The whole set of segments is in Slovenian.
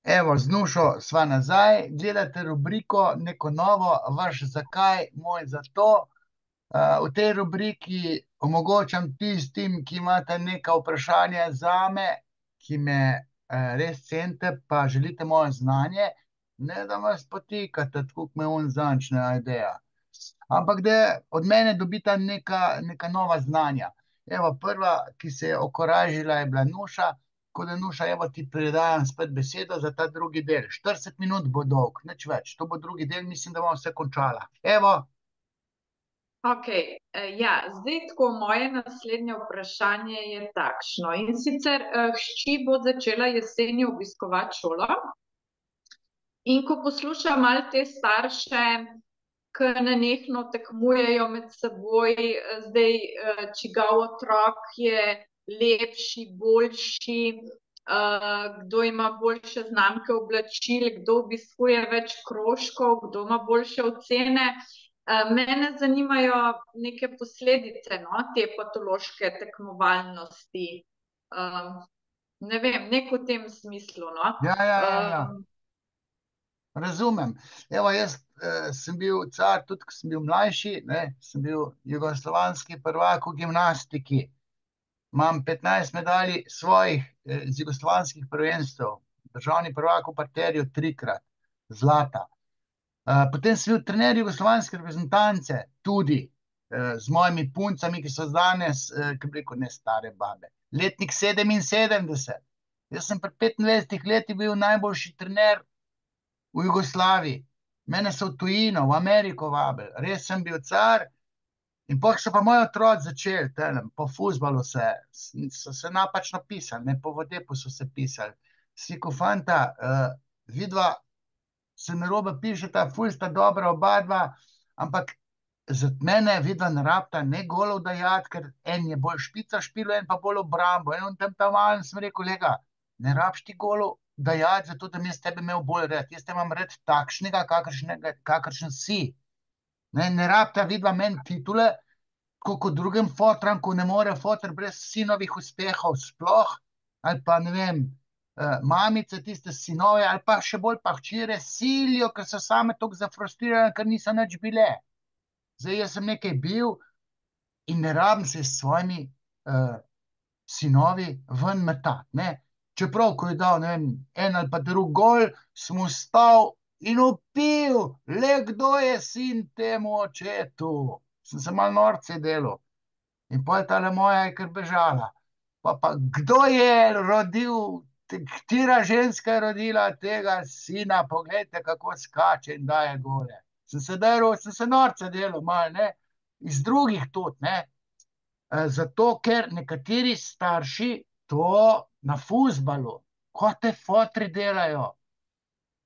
Evo, z Nušo sva nazaj, gledate rubriko Neko novo, vaš zakaj, moj zato. V tej rubriki omogočam tistim, ki imate neka vprašanja zame, ki me res cenite, pa želite moje znanje, ne da vas potikate, tako kot me on zančne ideja. Ampak da od mene dobita neka nova znanja. Evo, prva, ki se je okoražila, je bila Nuša. Ko da Nuša, evo ti predajam spet besedo za ta drugi del. 40 minut bo dolg, nič več. To bo drugi del, mislim, da bomo vse končala. Evo. Ok, ja, zdaj tako moje naslednje vprašanje je takšno. In sicer hči bo začela jeseni obiskovati šolo in ko poslušam malo te starše, ki nenehno tekmujejo med seboj, zdaj čigav otrok je lepši, boljši, kdo ima boljše znamke oblačil, kdo obiskuje več krožkov, kdo ima boljše ocene. Mene zanimajo neke posledice, no, te patološke tekmovalnosti. Ne vem, nek v tem smislu, no. Ja. Razumem. Evo, jaz sem bil car, tudi ko sem bil mlajši, ne, sem bil jugoslovanski prvak v gimnastiki. Imam 15 medalj svojih z jugoslovanskih prvenstev. Državni prvak v parterju 3-krat, zlata. Potem sem bil trener jugoslovanske reprezentance, tudi z mojimi puncami, ki so danes, kako bi rekel, ne stare babe. Letnik 77. Jaz sem pri 25 letih bil najboljši trener v Jugoslaviji. Mene so v tujino, v Ameriko vabili. Res sem bil car. In potem so pa moji otroci začeli, po fuzbalu so se napačno pisali, ne po vodepu so se pisali. Si ko fanta, vidva se narobe pišeta, ful sta dobra oba dva, ampak za mene vidva ne rabita ne golov dajati, ker en je bolj špica špilo, en pa bolj obrambo. In on tam malen sem rekel, kolega, ne rabiš ti golov dajati, zato da mi jaz tebe imel bolj red. Jaz te imam red takšnega, kakršen si. Ne rabita vidva meni titule, kot drugim fotram, ko ne more fotr brez sinovih uspehov sploh, ali pa ne vem, mamice, tiste sinove, ali pa še bolj pa hčere silijo, ker so same toliko zafrustrirane, ker niso nič bile. Zdaj, jaz sem nekaj bil in ne rabim se s svojimi sinovi ven metati, ne. Čeprav, ko je dal, ne vem, en ali pa drug gol, sem vstal in vpil, le kdo je sin temu očetu. Sem se malo norce delal. In potem tale moja je kar bežala. Pa kdo je rodil, katera ženska je rodila tega sina, poglejte, kako skače in daje gole. Sem se norce delal malo, ne, iz drugih tudi, ne. Zato, ker nekateri starši to na fuzbalu, ko te fotri delajo.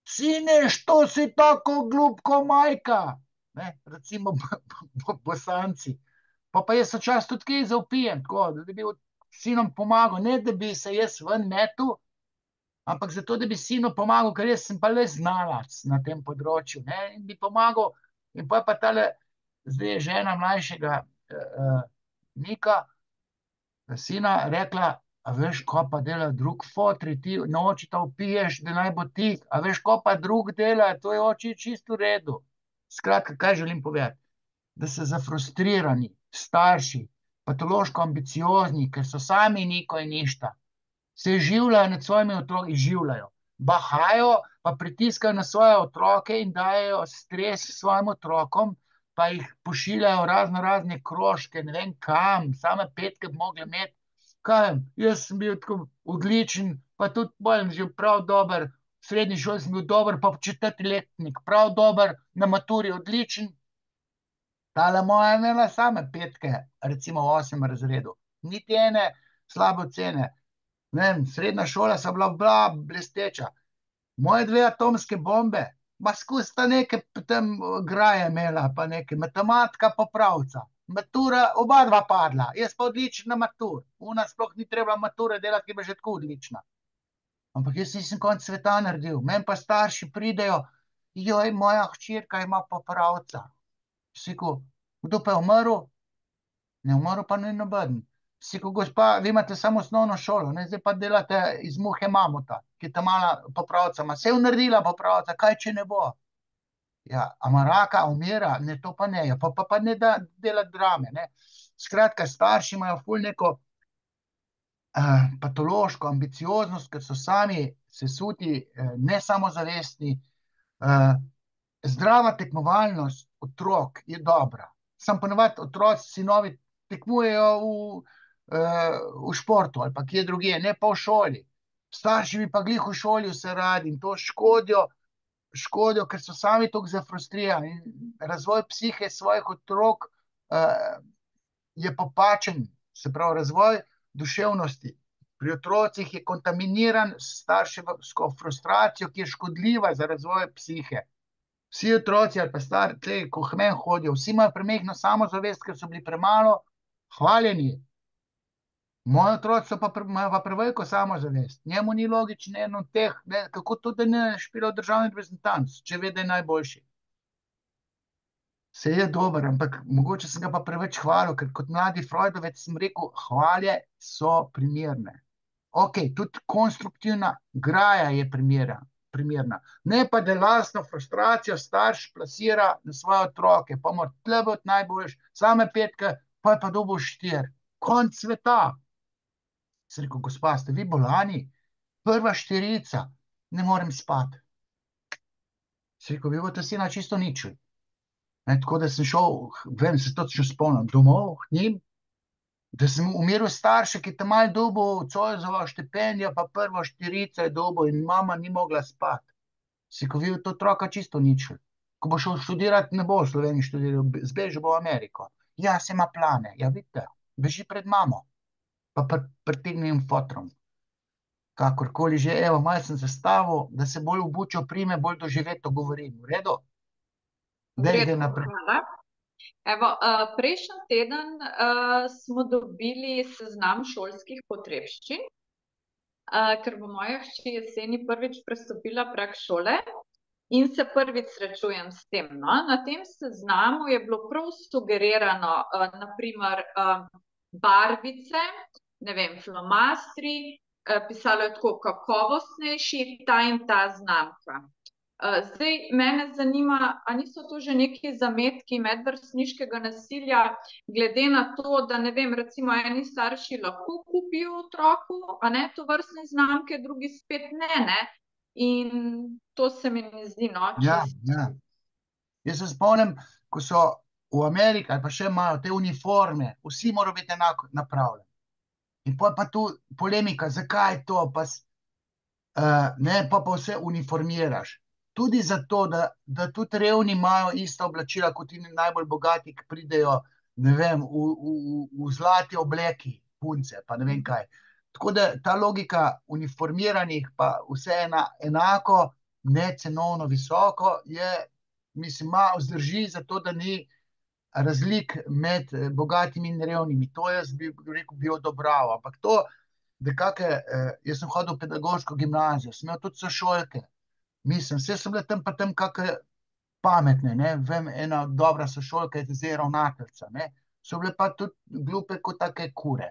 Sine, što si tako glup ko majka? Ne, recimo Bosanci. Pa jaz včasih tudi kaj zavpijem, tako, da bi sinom pomagal, ne da bi se jaz ven metu, ampak zato, da bi sinu pomagal, ker jaz sem pa le znalac na tem področju, ne, in bi pomagal. In pa tale, zdaj je žena mlajšega Nika, sina, rekla, a veš, ko pa dela drug fotri, ti nočita vpiješ, da naj bo tih, a veš, ko pa drug dela, to je oči čisto v redu. Skratka, kaj želim povedati? Da se zafrustrirani starši, patološko ambiciozni, ker so sami niko in ništa, se življajo nad svojimi otroki, življajo, bahajo, pa pritiskajo na svoje otroke in dajo stres svojim otrokom, pa jih pošiljajo razne krožke, ne vem kam, same petke bi mogli imeti. Kaj vem, jaz sem bil tako odličen, pa tudi bolj že prav dober, v srednji šoli sem bil dober, pa četrti letnik, prav dober, na maturi odličen. Tale moja je imela same petke, recimo v 8. razredu. Niti ene slabe ocene. Ne vem, srednja šola so bila blesteča. Moje dve atomske bombe, ma skozi sta neke tam graje imela, pa neke matematika pa pravca. Matura, oba dva padla, jaz pa odlična matur. Una sploh ni treba mature delati, ki je bila že tako odlična. Ampak jaz nisem konec sveta naredil. Meni pa starši pridejo, joj, moja hčerka ima pa pravca. Si rekel, kdo pa je umrl? Ne umrl pa ni noben. Si ko gospa, vi imate samo osnovno šolo, ne, zdaj pa delate iz muhe mamuta, ki ta mala popravca ima. Se je naredila popravca, kaj če ne bo? Ja, ama raka umira, ne, to pa ne, ja, pa ne da delati drame, ne. Skratka, starši imajo ful neko patološko ambicioznost, ker so sami sesuti, ne samozavestni. Zdrava tekmovalnost otrok je dobra. Sam ponovadi otroci, sinovi tekmujejo v športu ali pa kje drugje, ne pa v šoli. Starši bi pa glih v šoli vse radi in to škodijo, ker so sami toliko zafrustrirani. In razvoj psihe svojih otrok je popačen, se pravi razvoj duševnosti. Pri otrocih je kontaminiran s starševsko frustracijo, ki je škodljiva za razvoj psihe. Vsi otroci ali pa stari, ko k meni hodijo, vsi imajo premehno samozavest, ker so bili premalo hvaljeni. Moji otroci imajo pa preveliko samozavest. Njemu ni logično eno od teh, ne, kako to, da ne špila v državni reprezentanc, če ve, da je najboljši. Se je dober, ampak mogoče sem ga pa preveč hvalil, ker kot mladi Freudovec sem rekel, hvalje so primerne. Ok, tudi konstruktivna graja je primerna. Ne pa, da lastno frustracijo starš plasira na svoje otroke, pa mora tle biti najboljši, same petke, pa je pa dobil 4. Konc sveta. Sem rekel, gospa, ste vi bolani? Prva 4, ne morem spati. Sem rekel, vi boste sina čisto ničili. Tako da sem šel, vem, se točno spomnim, domov k njim, da sem umiril starše, ki tam malo dobil Zoisovo štipendijo, pa prvo 4 je dobil in mama ni mogla spati. Si ko vi to otroka čisto ničili. Ko bo šel študirati, ne bo v Sloveniji študiral, zbežal bo v Ameriko. Ja, se ima plane, ja, vidite, beži pred mamo, pa pritegnim fotrom. Kakorkoli že, evo, malo sem zastavil, da se bolj v bučo prime, bolj doživeto govorim. V redu? Da ide naprej. Hvala. Evo, prejšnji teden smo dobili seznam šolskih potrebščin, ker bo moja hči jeseni prvič prestopila prag šole in se prvič srečujem s tem. No? Na tem seznamu je bilo prav sugerirano, naprimer, barvice, ne vem, flomastri, pisalo je tako kakovostnejši, ta in ta znamka. Zdaj, mene zanima, a niso to že neki zametki medvrstniškega nasilja, glede na to, da ne vem, recimo eni starši lahko kupijo otroku, a ne to vrstne znamke, drugi spet ne. In to se mi ne zdi, no, čist. Ja. Jaz se spomnim, ko so v Ameriki ali pa še imajo te uniforme, vsi morajo biti enako napravljeni. In pa tu polemika, zakaj to, ne, pa vse uniformiraš. Tudi zato, da tudi revni imajo ista oblačila, kot in najbolj bogati, ki pridejo, ne vem, v zlati obleki, punce, pa ne vem kaj. Tako da ta logika uniformiranih, pa vse enako, ne cenovno visoko, je, mislim, malo vzdrži za to, da ni razlik med bogatimi in revnimi. To jaz bi rekel, bi odobraval. Ampak to, da jaz sem hodil v pedagoško gimnazijo, sem imel tudi sošolke. Mislim, vse so bile tam pa tam kakšne pametne, ne, vem, ena dobra sošolka je zdaj ravnateljica, ne, so bile pa tudi glupe kot take kure,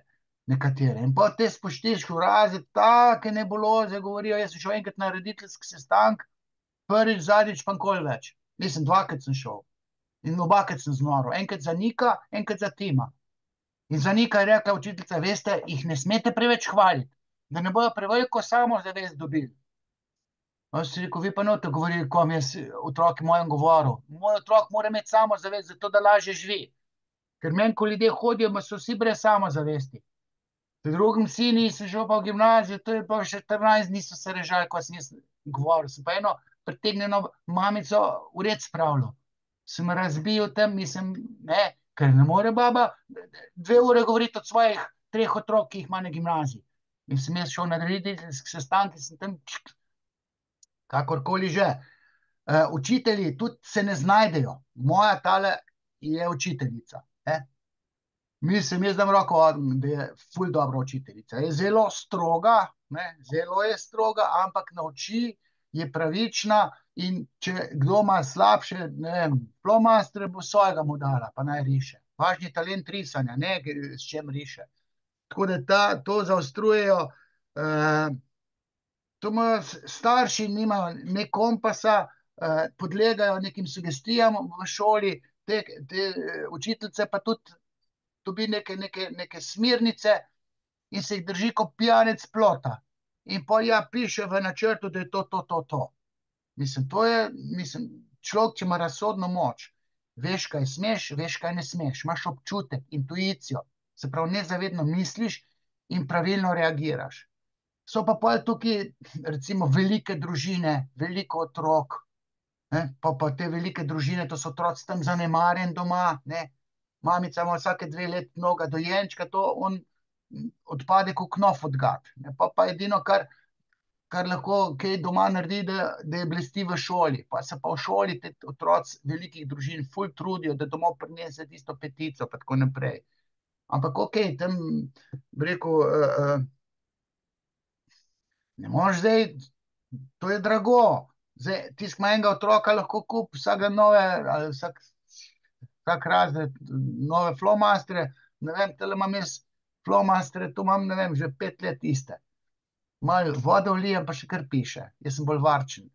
nekatere. In pa te spoštiš v razred, take nebuloze govorijo, jaz sem šel enkrat na rediteljski sestank, prvič, zadnjič pa nikoli več. Mislim, 2-krat sem šel in obakrat sem znoril, enkrat za Nika, enkrat za Tima. In za Nika je rekla učiteljica, veste, jih ne smete preveč hvaliti, da ne bojo preveliko samozavest dobili. Si rekel, vi pa noto govorili, kom jaz otroki mojem govoril. Moj otrok mora imeti samozavest, zato da lažje živi. Ker meni, ko ljudje hodijo, so vsi brez samozavesti. V drugem sini sem šel pa v gimnazijo, to je pa še 14 dni so se režali, ko sem jaz govoril. Sem pa eno pritegnjeno mamico v red spravljal. Sem razbil tam, mislim, ne, ker ne more baba 2 ure govoriti od svojih 3 otrok, ki jih ima na gimnaziji. In sem jaz šel na rediteljski sestanek, sem tam kakorkoli že. Učitelji tudi se ne znajdejo. Moja tale je učiteljica. Mislim, jaz dam roko, da je ful dobra učiteljica. Je zelo stroga, zelo je stroga, ampak nauči, je pravična in če kdo ima slabše, ne vem, flomastre, bo svojega mu dala, pa naj riše. Važni talent risanja, ne s čem riše. Tako da to zaostrujejo. To imajo starši, nimajo ne kompasa, podlegajo nekim sugestijam v šoli, te učiteljice pa tudi dobi neke smernice in se jih drži kot pijanec plota. In pa ja, piše v načrtu, da je to. Mislim, človek, če ima razsodno moč, veš, kaj smeš, veš, kaj ne smeš, imaš občutek, intuicijo, se pravi, nezavedno misliš in pravilno reagiraš. So pa pol tukaj, recimo, velike družine, veliko otrok, ne? Pa te velike družine, to so otroci tam zanemarjen doma, ne? Mamica ima vsake 2 leti mnoga dojenčka, to on odpade kot knof od gat. Pa edino, kar lahko kaj doma naredi, da je blesti v šoli. Pa se pa v šoli te otroci velikih družin ful trudijo, da domov prinese tisto petico, pa tako naprej. Ampak ok, tam bi rekel, ne moreš zdaj, to je drago. Zdaj, tisti, ki ima enega otroka, lahko kupi vsake nove, ali vsak razred nove flomastre. Ne vem, tele imam jaz flomastre, tu imam, ne vem, že 5 let iste. Malo vode vlijem, pa še kar piše. Jaz sem bolj varčen.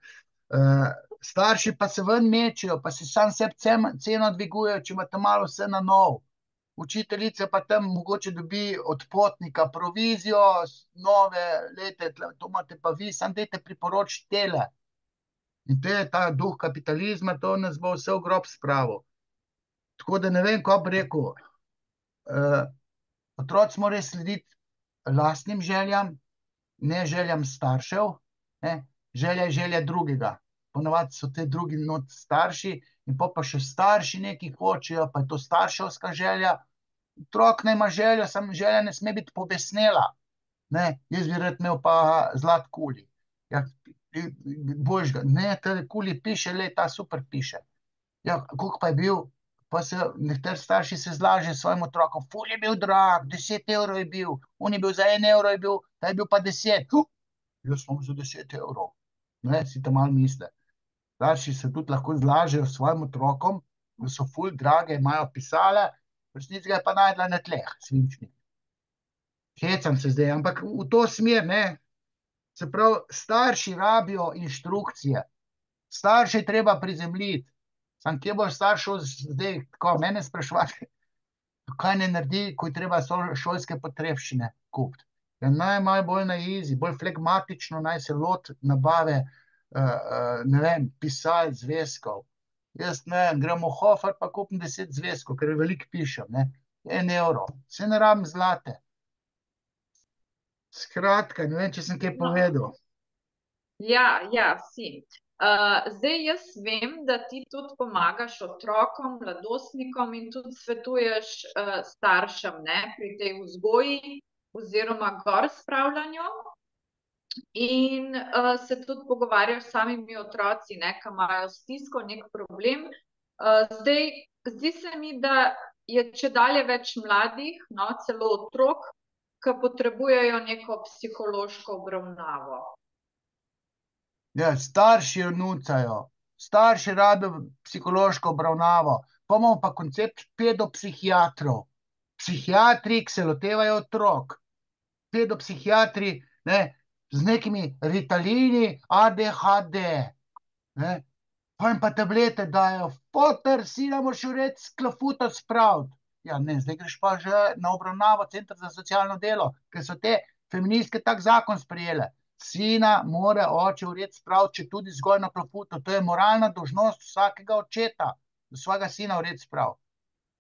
Starši pa se ven mečejo, pa si sam sebi ceno dvigujejo, če imate malo vse na nov. Učiteljica pa tam mogoče dobi od potnika provizijo, nove lete, to imate pa vi, sam dajte priporočiti tele. In to je ta duh kapitalizma, to nas bo vse v grob spravil. Tako da ne vem, kako bi rekel. Otroci morajo slediti lastnim željam, ne željam staršev, ne? Želja je želja drugega. Ponavadi so te drugi not starši in pa še starši nekaj hočejo, pa je to starševska želja. Otrok ne ima željo, samo želja ne sme biti pobesnela. Ne? Jaz bi rad imel pa zlat kuli. Ja, božga, ne, te kuli piše, le ta super piše. Ja, koliko pa je bil? Pa se nekateri starši se zlaže svojim otrokom, ful je bil drag, 10 evrov je bil, on je bil za 1 evro, ta je bil pa 10. Jaz sem za 10 evrov. Ne, si tam malo misle. Starši se tudi lahko zlažejo svojim otrokom, da so ful drage, imajo pisale, v resnici ga je pa najdla na tleh, svinčnik. Hecam se zdaj, ampak v to smer, ne. Se pravi, starši rabijo inštrukcije. Starše je treba prizemljiti. Sam kje boš staršev zdaj, tako mene spraševati, kaj ne naredi, ko je treba šolske potrebščine kupiti. Ja, naj malo bolj na easy, bolj flegmatično naj se loti nabave, ne vem, pisal, zvezkov. Jaz ne vem, grem v Hofer pa kupim 10 zvezkov, ker veliko pišem, ne. 1 evro, se ne rabim zlate. Skratka, ne vem, če sem kaj povedal. Ja, si. Zdaj jaz vem, da ti tudi pomagaš otrokom, mladostnikom in tudi svetuješ staršem, ne, pri tej vzgoji oziroma gor spravljanju. In se tudi pogovarjaš s samimi otroci, ne, ki imajo stisko, nek problem. Zdaj, zdi se mi, da je čedalje več mladih, no, celo otrok, ki potrebujejo neko psihološko obravnavo. Ja, starši jo nucajo, starši rabijo psihološko obravnavo, pa imamo pa koncept pedopsihiatrov. Psihiatri, ki se lotevajo otrok. Pedopsihiatri, ne, z nekimi ritalini, ADHD, ne, pa jim pa tablete dajo, foter, sina moraš urediti, sklafuto spraviti. Ja, ne, zdaj greš pa že na obravnavo Centra za socialno delo, ker so te feministke tak zakon sprejele. Sina mora oče urediti spraviti, če tudi zgolj na klofuto. To je moralna dolžnost vsakega očeta, da svojega sina uredi spraviti.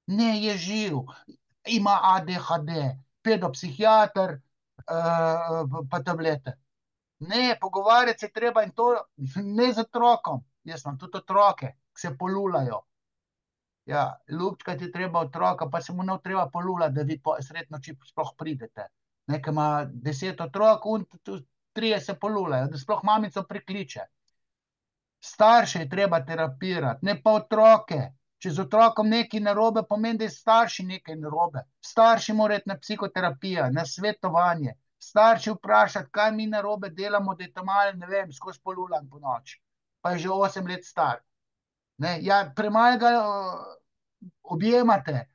Ne, je živ, ima ADHD, pedopsihiater, pa tablete. Ne, pogovarjati se treba in to ne z otrokom. Jaz imam tudi otroke, ki se polulajo. Ja, ljubčkati je treba otroka, pa se mu ne treba polulati, da vi sred noči sploh pridete. Nekaj ima 10 otrok, 3 se polulajo, da sploh mamico prikliče. Starše je treba terapirati, ne pa otroke. Če z otrokom nekaj narobe, pomeni, da je starši nekaj narobe. Starši morajo iti na psihoterapijo, na svetovanje. Starši vprašati, kaj mi narobe delamo, da je tam malo, ne vem, skozi polulan po noč. Pa je že 8 let star. Ne, ja, premalo ga objemate.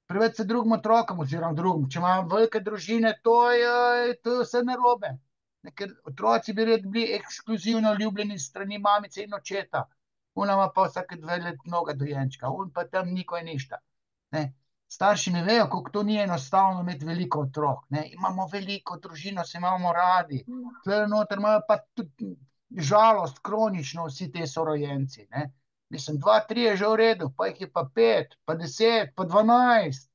preveč se drugim otrokom, oziroma drugim. Če imamo velike družine, to je vse narobe. Ker otroci bi radi bili ekskluzivno ljubljeni strani mamice in očeta. Ona ima pa vsake 2 leta mnoga dojenčka, on pa tam nikoj ništa. Ne. Starši ne vejo, kako to ni enostavno imeti veliko otrok. Ne. Imamo veliko družino, se imamo radi. Tule noter imajo pa tudi žalost, kronično vsi te sorojenci. Ne. Mislim, 2, 3 je že v redu, pa jih je pa 5, pa 10, pa 12.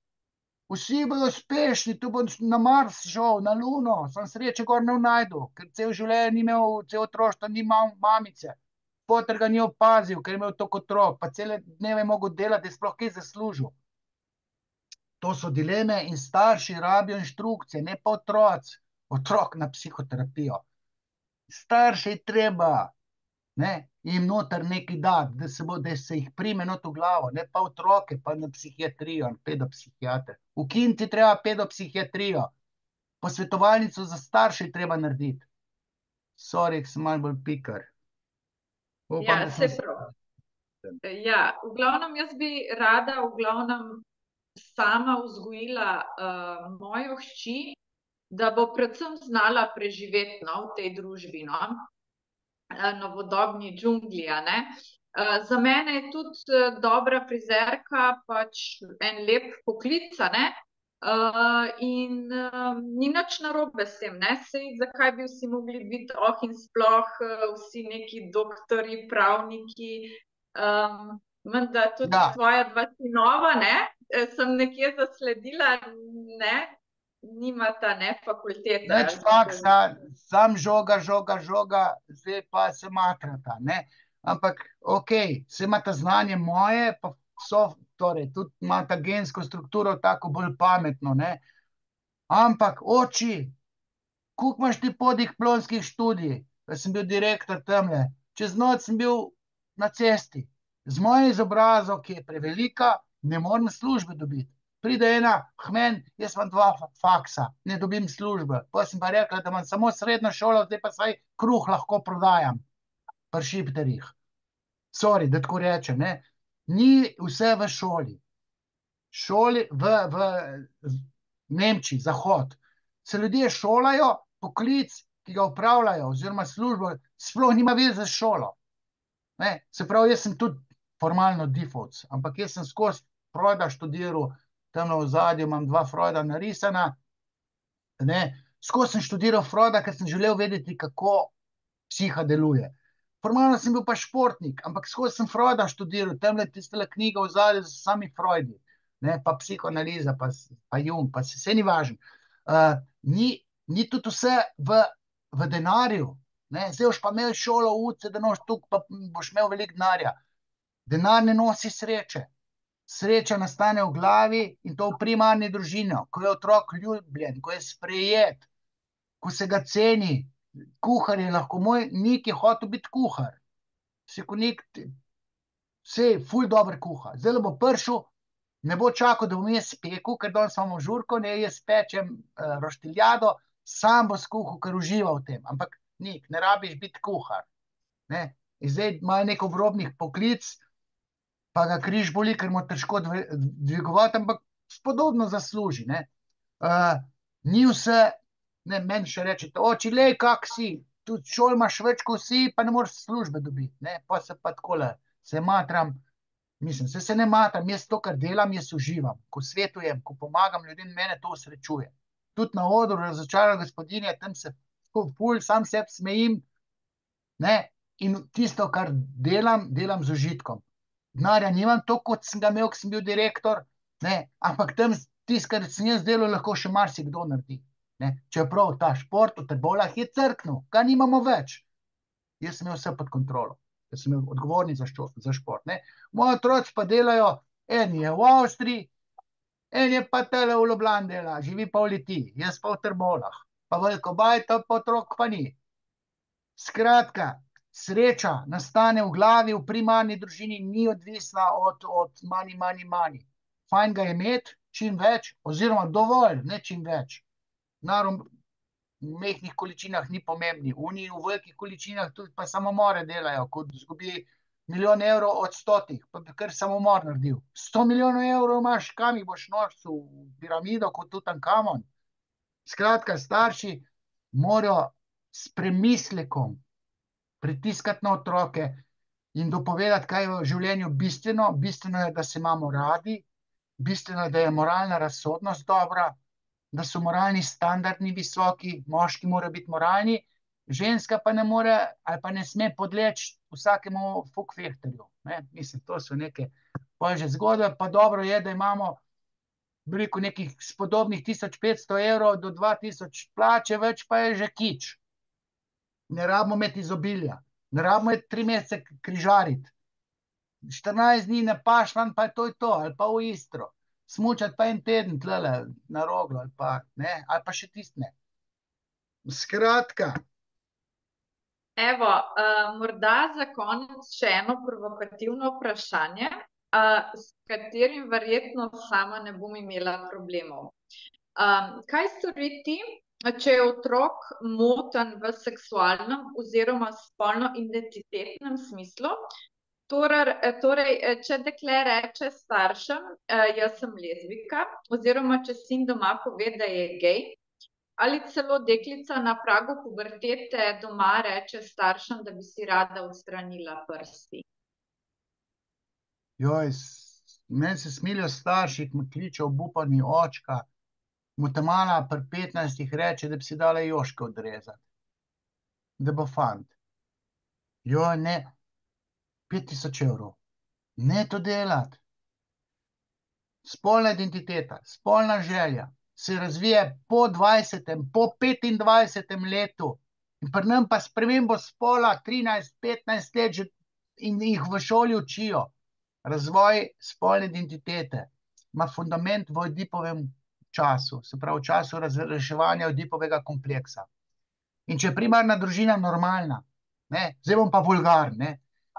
Vsi bodo uspešni, tu bo na Mars šel, na Luno, sem sreče gor ne najdu, ker cel življenje ni imel, cel otroštvo ni imel mamice. Poter ga ni opazil, ker je imel toliko otrok, pa cele dneve je mogel delati, da je sploh kaj zaslužil. To so dileme in starši rabijo inštrukcije, ne pa otrok na psihoterapijo. Starše je treba, ne, jim noter nekaj dati, da se jih prime not v glavo, ne pa otroke, pa na psihiatrijo, na pedopsihiater. Ukiniti treba pedopsihiatrijo, posvetovalnico za starše je treba narediti. Sorry, sem malo bolj pikar. Upam, Ja, da se sem prav. Ja, v glavnem jaz bi rada sama vzgojila mojo hči, da bo predvsem znala preživeti v tej družbi, novodobni džungli, a ne. Za mene je tudi dobra frizerka pač en lep poklic, a ne. In ni nič narobe s tem, ne. Saj zakaj bi vsi mogli biti in sploh vsi neki doktorji, pravniki, menda tudi Ja, tvoja 2 sinova, ne, sem nekje zasledila, ne, nimata ne fakultete. nič faksa, sam žoga, zdaj pa se matrata, ne. Ampak, okej, se imata znanje moje, pa torej, tudi imata gensko strukturo tako bolj pametno, ne. Ampak, oči, koliko imaš ti podiplomskih študij? Jaz sem bil direktor tamle, čez noč sem bil na cesti. Z mojo izobrazbo, ki je prevelika, ne morem službe dobiti. Pride ena k meni, jaz imam 2 faksa, ne dobim službe. Pa sem pa rekla, da imam samo srednjo šolo, zdaj pa saj kruh lahko prodajam pri šipterjih. Sorry, da tako rečem, ne. Ni vse v šoli. Šoli v Nemčiji, Zahod, se ljudje šolajo, poklic, ki ga upravljajo, oziroma službo, sploh nima veze s šolo. Ne? Se pravi, jaz sem tudi formalno default, ampak jaz sem skozi Freuda študiral, tamle v zadju imam 2 Freuda narisana. Ne? Skozi sem študiral Freuda, ker sem želel vedeti, kako psiha deluje. Formalno sem bil pa športnik, ampak skozi sem Freuda študiral, tamle tistele knjige v zadju so sami Freudi, ne? Pa psihoanaliza, pa Jung, pa vse ni važno. Ni tudi vse v denarju. Ne? Zdaj boš pa imel šolo, uce, da noš tukaj, pa boš imel veliko denarja. Denar ne nosi sreče. Sreča nastane v glavi in to v primarni družini, ko je otrok ljubljen, ko je sprejet, ko se ga ceni. Kuhar je lahko, moj Nik je hotel biti kuhar. Se ko Nik, sej, ful dober kuha. Zdaj bo prišel, ne bo čakal, da bom jaz spekel, ker danes imamo žurko, ne, jaz pečem roštiljado, sam bo skuhal, ker uživa v tem. Ampak Nik, ne rabiš biti kuhar. Ne? In zdaj ima nek obrobnih poklic, pa ga križ boli, ker mu težko dvigovati, ampak spodobno zasluži. Ne? Ni vse, ne, meni še rečete, oči, lej, kak si, tudi šol imaš več kot vsi, pa ne moreš službe dobiti. Ne? Pa se pa takole, se matram, mislim, se ne matram, jaz to, kar delam, jaz uživam. Ko svetujem, ko pomagam ljudem, mene to usrečuje. Tudi na odru Razočarane gospodinje, tam se ful, sam sebi smejim, ne? In tisto, kar delam, delam z užitkom. Denarja nimam to, kot sem ga imel, ko sem bil direktor, ne? Ampak tam tisto, kar sem jaz delal, lahko še marsikdo naredi. Ne? Čeprav ta šport v Trboveljah je crknil, ga nimamo več. Jaz sem imel vse pod kontrolo, jaz sem imel odgovorni za šport. Ne? Moji otroci pa delajo, en je v Avstriji, en je pa tele v Ljubljani dela, živi pa v Litiji, jaz pa v Trboveljah, pa veliko bajta, pa otrok pa ni. Skratka, sreča nastane v glavi, v primarni družini, ni odvisna od money. Fajn ga je imeti, čim več, oziroma dovolj, ne čim več. Naravno, v mehkih količinah ni pomembni, v velikih količinah tudi pa samomore delajo, kot izgubi milijon evrov od 100, pa bi kar samomor naredil. 100 milijonov evrov imaš, kam jih boš nosil v piramido kot Tutankamon. Skratka, starši morajo s premislekom pritiskati na otroke in dopovedati, kaj je v življenju bistveno. Bistveno je, da se imamo radi, bistveno je, da je moralna razsodnost dobra, da so moralni standardi visoki, moški morajo biti moralni, ženska pa ne more ali pa ne sme podleči vsakemu fukfehterju. Mislim, to so neke že zgodbe, pa dobro je, da imamo nekih spodobnih 1500 evrov do 2000 plače, več pa je že kič. Ne rabimo imeti izobilja, ne rabimo 3 mesece križariti. 14 dni ne paš van, pa je to, ali pa v Istro. Smučati pa en teden tlele na Roglo, ali pa še tistne. Skratka. Evo, morda za konec še eno provokativno vprašanje, s katerim verjetno sama ne bom imela problemov. Kaj storiti, če je otrok moten v seksualnem oziroma spolno-identitetnem smislu? Torej, če dekle reče staršem, jaz sem lezbika, oziroma če sin doma pove, da je gej, ali celo deklica na pragu pubertete doma reče staršem, da bi si rada odstranila prsti. Meni se smilijo starši, ki me kliče obupani očka, mu ta mala pri 15 reče, da bi si dala joške odrezati, da bo fant. Ne, 5000 evrov. Ne to delati. Spolna identiteta, spolna želja se razvije po 20., po 25. letu. In pri nam pa spremembo spola 13-15 let že in jih v šoli učijo. Razvoj spolne identitete ima fundament v Oedipovem času, se pravi v času razreševanja Oedipovega kompleksa. In če je primarna družina normalna, zdaj bom pa vulgar,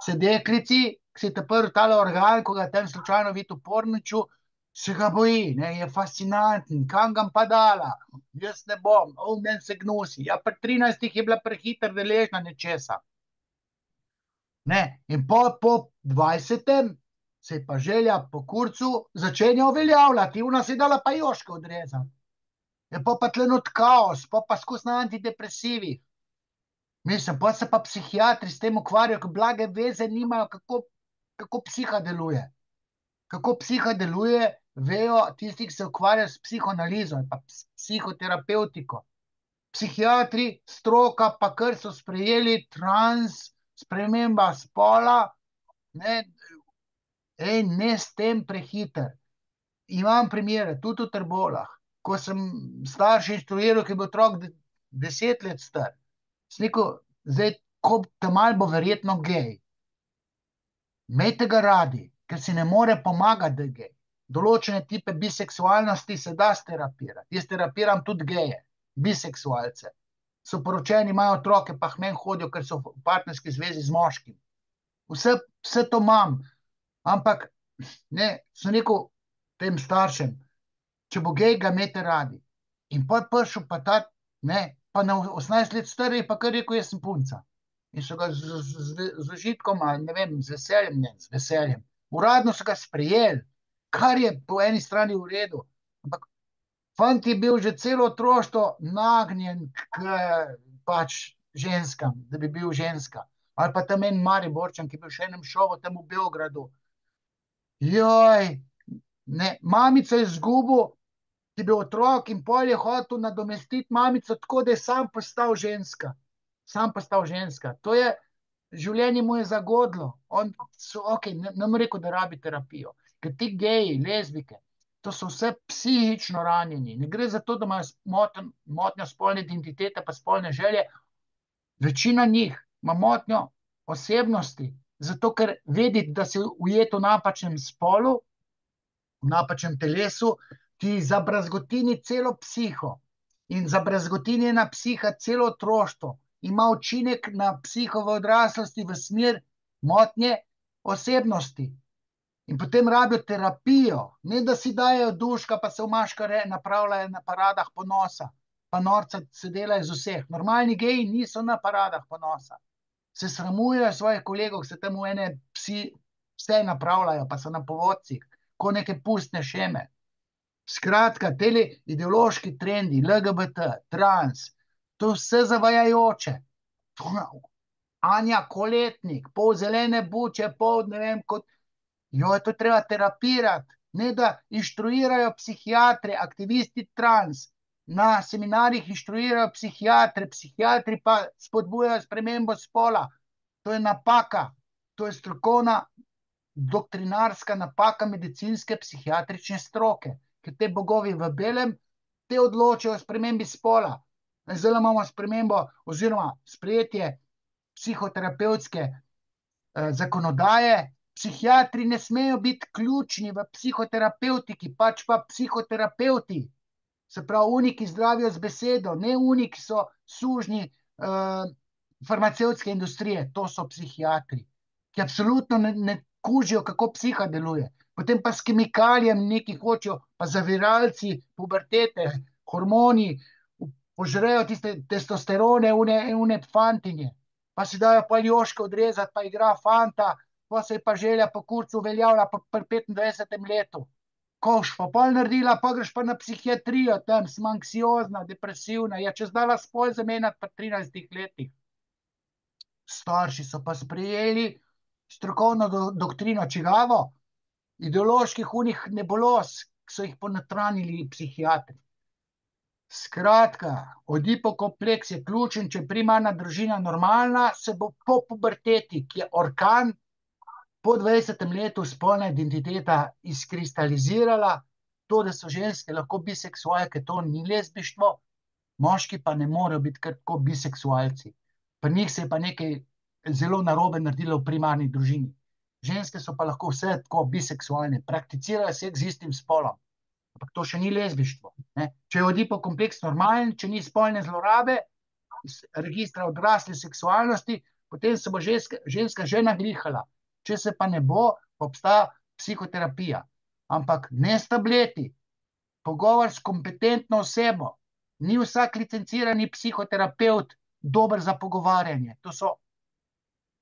se deklici, ki si te prvi tale organ, ko ga tam slučajno vidi v porniču, se ga boji, je fascinanten, kam ga pa dala, jaz ne bom, meni se gnusi. Ja, pri 13 je bila prehiter deležna nečesa. In po 20. se je pa želja po kurcu začenja uveljavljati, ona se je dala pa joške odrezati. Je pa tlenut kaos, pa skozi na antidepresivih. Mislim, pa se pa psihiatri s tem ukvarjajo, ko blage veze nimajo, kako psiha deluje. Kako psiha deluje, vejo tisti, ki se ukvarjajo s psihoanalizo ali pa psihoterapeutiko. Psihiatri, stroka, pa kar so sprejeli sprememba spola, ne s tem prehiter. Imam primere, tudi v Trbolah, ko sem starši instruiral, ki je bil otrok 10 let star. Sem rekel, zdaj, ko te mal bo verjetno gej. Imejte ga radi, ker si ne more pomagati, da je gej. Določene tipe biseksualnosti se da sterapirati. Jaz terapiram tudi geje, biseksualce. So poročeni, imajo otroke, pa k meni hodijo, ker so v partnerski zvezi z moškim. Vse to imam. Ampak, sem rekel tem staršem, če bo gej, ga imejte radi. In pa prišel pa ta, pa na 18 let star je pa kar rekel, jaz sem punca. In so ga z užitkom, ne vem, z veseljem. Uradno so ga sprejeli, kar je po eni strani v redu. Ampak fant je bil že celo otroštvo nagnjen k ženskam, da bi bil ženska. Ali pa tam en Mariborčan, ki je bil še enem šovu tam v Beogradu. Mamico je izgubil, ki je bil otrok in pol je hotel nadomestiti mamico tako, da je sam postal ženska. To je, življenje mu je zagodlo. Ne bom rekel, da rabi terapijo. Ker ti geji, lezbike, to so vse psihično ranjeni. Ne gre za to, da imajo motnjo spolne identitete pa spolne želje. Večina njih ima motnjo osebnosti, zato ker vedeti, da si ujet v napačnem spolu, v napačnem telesu, ti zabrazgotini celo psiho. In zabrazgotinjena psiha celo otroštvo ima učinek na psiho v odraslosti v smer motnje osebnosti. In potem rabijo terapijo, ne da si dajo duška, pa se v maškare napravljajo na paradah ponosa, pa norca se delajo iz vseh. Normalni geji niso na paradah ponosa. se sramujejo svojih kolegov, se tam v ene psi vse napravljajo, pa so na povodcih, ko neke pustne šeme. Skratka, tele ideološki trendi, LGBT, trans, to je vse zavajajoče. Anja Koletnik, pol zelene buče, pol ne vem, kot jo je to treba terapirati, ne da inštruirajo psihiatre, aktivisti trans, na seminarjih inštruirajo psihiatre, psihiatri pa spodbujajo spremembo spola. To je napaka, to je strokovna, doktrinarska napaka medicinske psihiatrične stroke, ker te bogovi v belem, te odločajo o spremembi spola. Zdaj imamo spremembo oziroma sprejetje psihoterapevtske zakonodaje. Psihiatri ne smejo biti ključni v psihoterapevtiki, pač pa psihoterapevti. Se pravi, oni, ki zdravijo z besedo, ne oni, ki so sužnji farmacevtske industrije, to so psihiatri, ki absolutno ne kužijo, kako psiha deluje. Potem pa s kemikalijami neki hočejo, pa zaviralci, pubertete, hormoni, požrejo tiste testosterone, une fantinje, pa si dajo pa Aljoške odrezati, pa igra fanta, pa se je pa želja po kurcu uveljavlja pri 25. letu. Koš pa pol naredila, pa greš pa na psihiatrijo, tam sem anksiozna, depresivna, ja, če zdala spol zamenjati pri 13 letih. Starši so pa sprejeli strokovno doktrino čigavo, ideoloških unih nebuloz, ki so jih ponotranili psihiatri. Skratka, Oedipokompleks je ključen, če je primarna družina normalna, se bo po puberteti, ki je orkan, po 20. letu spolna identiteta izkristalizirala, to, da so ženske lahko biseksualke, to ni lezbištvo, moški pa ne morejo biti kar tako biseksualci. Pri njih se je pa nekaj zelo narobe naredilo v primarni družini. Ženske so pa lahko vse tako biseksualne, prakticirajo seks z istim spolom. Ampak to še ni lezbištvo. Če je Oedipokompleks normalen, če ni spolne zlorabe, iz registra odrasle seksualnosti, potem se bo ženska že naglihala. Če se pa ne bo, obstaja psihoterapija. Ampak ne s tableti, pogovor s kompetentno osebo. Ni vsak licencirani psihoterapevt dober za pogovarjanje. To so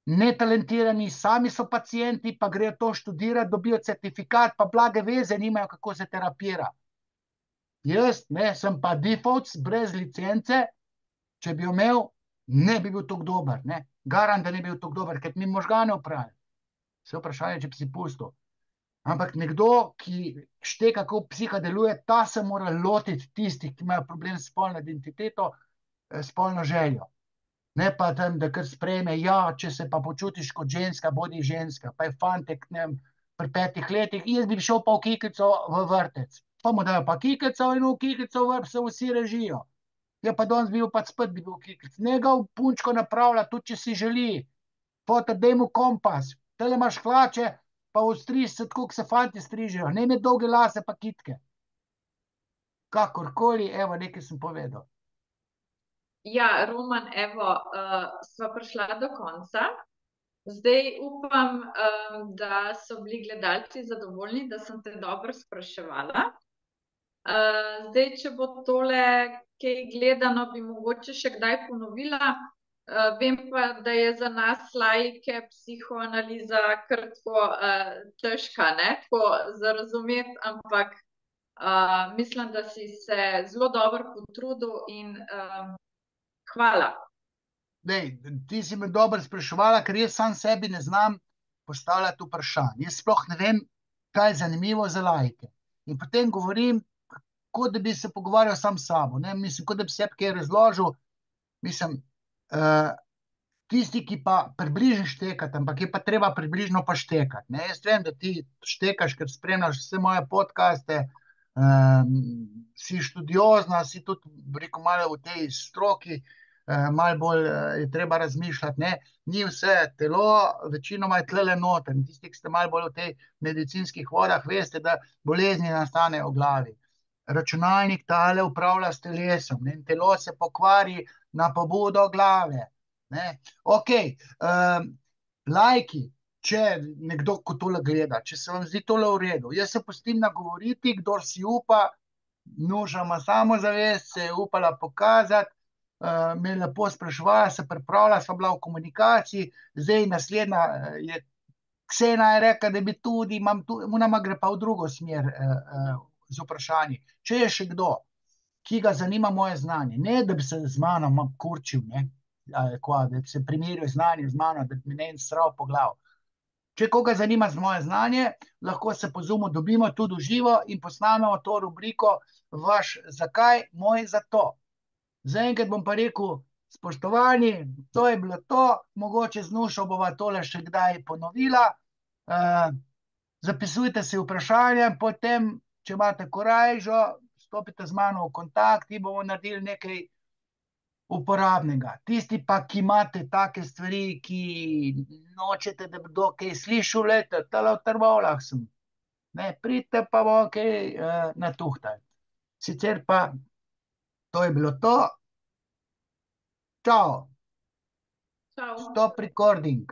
netalentirani, sami so pacienti, pa grejo to študirati, dobijo certifikat, pa blage veze nimajo, kako se terapira. Jaz sem pa default brez licence, če bi jo imel, ne bi bil tako dober. Garant, da ne bi bil tako dober, ker mi možgane upravi. Vse vprašanje, če bi si pustil. Ampak nekdo, ki šteka, kako psiha deluje, ta se mora lotiti tistih, ki imajo problem s spolno identiteto, spolno željo. Ne pa tam, da kar sprejme, ja, če se pa počutiš kot ženska, bodi ženska. Pa je fantek, ne vem, pri 5 letih, jaz bi šel pa v kikico v vrtec. Pa mu dajo pa kikico in v kikico se vsi režijo. Ja, pa danes bil pa spet bi bil kikic. Njegov punčko napravlja, tudi če si želi. Fotor, daj mu kompas. Tele imaš hlače, pa ostriž se tako, kot se fanti strižejo. Ne ime dolge lase, pa kitke. Kakorkoli, evo, nekaj sem povedal. Ja, Roman, evo, sva prišla do konca. Zdaj upam, da so bili gledalci zadovoljni, da sem te dobro spraševala. Zdaj, če bo tole kaj gledano, bi mogoče še kdaj ponovila. Vem pa, da je za nas laike psihoanaliza kar tako težka, tako za razumeti, ampak mislim, da si se zelo dobro potrudil in hvala. Dej, ti si me dobro spraševala, ker jaz sam sebi ne znam postavljati vprašanj. Jaz sploh ne vem, kaj je zanimivo za laike. In potem govorim, kot da bi se pogovarjal sam s sabo. Mislim, kot da bi sebi kaj razložil. Mislim, tisti, ki pa približno štekati, ampak je pa treba približno pa štekati. Jaz vem, da ti štekaš, ker spremljaš vse moje podcaste, si študiozna, si tudi, rekel, malo v tej stroki, malo bolj je treba razmišljati. Ni vse telo, večinoma je tlele noter. Tisti, ki ste malo bolj v tej medicinskih vodah, veste, da bolezni nastanejo v glavi. Računalnik tale upravlja s telesom in telo se pokvari na pobudo glave. Ok, lajki, če nekdo ko tole gleda, če se vam zdi tole v redu, jaz se pustim nagovoriti, kdor si upa, Nuša ima samozavest, se je upala pokazati, me je lepo spraševala, se pripravila, sva bila v komunikaciji, zdaj naslednja je Ksena je rekla, da bi tudi, nama gre pa v drugo smer z vprašanji. Če je še kdo, ki ga zanima moje znanje, ne da bi se z mano kurčil, ne, da bi se primerjal znanje z mano, da bi me ne sral po glavu. Če koga zanima z moje znanje, lahko se po Zoomu dobimo tudi v živo in posnamemo to rubriko vaš zakaj, moj zato. Zaenkrat bom pa rekel, spoštovani, to je bilo to, mogoče z Nušo bova tole še kdaj ponovila. Zapisujte si vprašanja, potem, če imate korajžo, stopite z mano v kontakt in bomo naredili nekaj uporabnega. Tisti pa, ki imate take stvari, ki nočete, da bi kdo kaj slišal, lete, tale v Trbovljah sem. Ne, pridite pa bomo kaj natuhtali. Sicer pa, to je bilo to. Čau. Čau. Stop recording.